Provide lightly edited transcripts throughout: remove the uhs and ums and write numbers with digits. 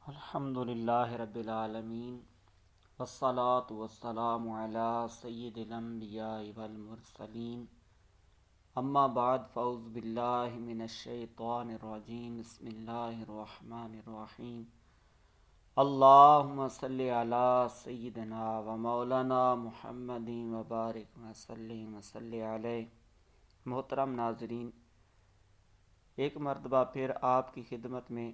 الحمدللہ رب العالمین والصلاة والسلام علی سید الانبیاء والمرسلین اما بعد فاعوذ باللہ من الشیطان الرجیم بسم اللہ الرحمن الرحیم اللہم صلی علی سیدنا و مولانا محمد وبارک وسلم وصلی علیہ۔ محترم ناظرین، ایک مرتبہ پھر آپ کی خدمت میں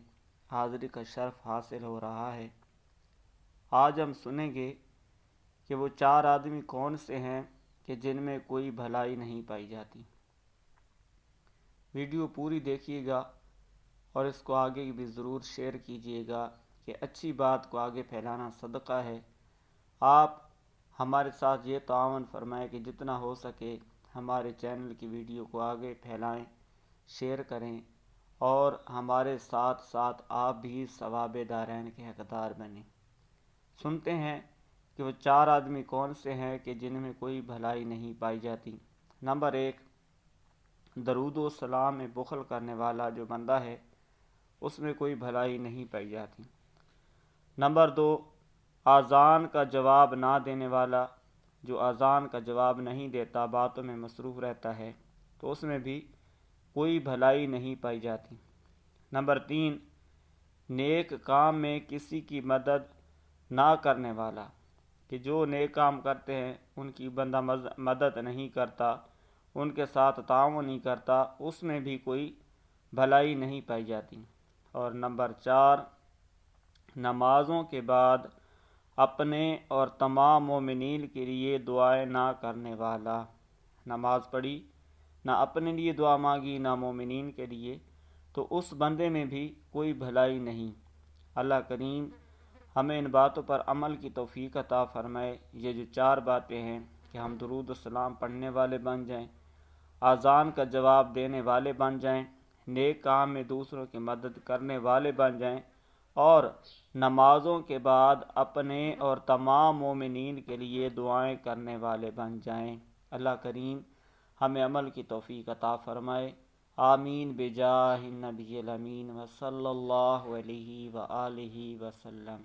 حاضری کا شرف حاصل ہو رہا ہے۔ آج ہم سنیں گے کہ وہ 4 آدمی کون سے ہیں کہ جن میں کوئی بھلائی نہیں پائی جاتی۔ ویڈیو پوری دیکھیے گا اور اس کو آگے بھی ضرور شیئر کیجیے گا کہ اچھی بات کو آگے پھیلانا صدقہ ہے۔ آپ ہمارے ساتھ یہ تعاون فرمائیں کہ جتنا ہو سکے ہمارے چینل کی ویڈیو کو آگے پھیلائیں، شیئر کریں اور ہمارے ساتھ ساتھ آپ بھی ثواب دارین کے حقدار بنیں۔ سنتے ہیں کہ وہ 4 آدمی کون سے ہیں کہ جن میں کوئی بھلائی نہیں پائی جاتی۔ نمبر 1، درود و سلام میں بخل کرنے والا جو بندہ ہے اس میں کوئی بھلائی نہیں پائی جاتی۔ نمبر 2، اذان کا جواب نہ دینے والا جو اذان کا جواب نہیں دیتا، باتوں میں مصروف رہتا ہے، تو اس میں بھی کوئی بھلائی نہیں پائی جاتی۔ نمبر 3، نیک کام میں کسی کی مدد نہ کرنے والا کہ جو نیک کام کرتے ہیں ان کی بندہ مدد نہیں کرتا، ان کے ساتھ تعاون نہیں کرتا، اس میں بھی کوئی بھلائی نہیں پائی جاتی۔ اور نمبر 4، نمازوں کے بعد اپنے اور تمام مومنین کے لیے دعائیں نہ کرنے والا۔ نماز پڑھی، نہ اپنے لیے دعا مانگی نہ مومنین کے لیے، تو اس بندے میں بھی کوئی بھلائی نہیں۔ اللہ کریم ہمیں ان باتوں پر عمل کی توفیق عطا فرمائے۔ یہ جو 4 باتیں ہیں کہ ہم درود و سلام پڑھنے والے بن جائیں، اذان کا جواب دینے والے بن جائیں، نیک کام میں دوسروں کی مدد کرنے والے بن جائیں اور نمازوں کے بعد اپنے اور تمام مومنین کے لیے دعائیں کرنے والے بن جائیں۔ اللہ کریم ہمیں عمل کی توفیق عطا فرمائے۔ آمین بجاہ النبی الامین وصلی اللہ علیہ وآلہ وسلم۔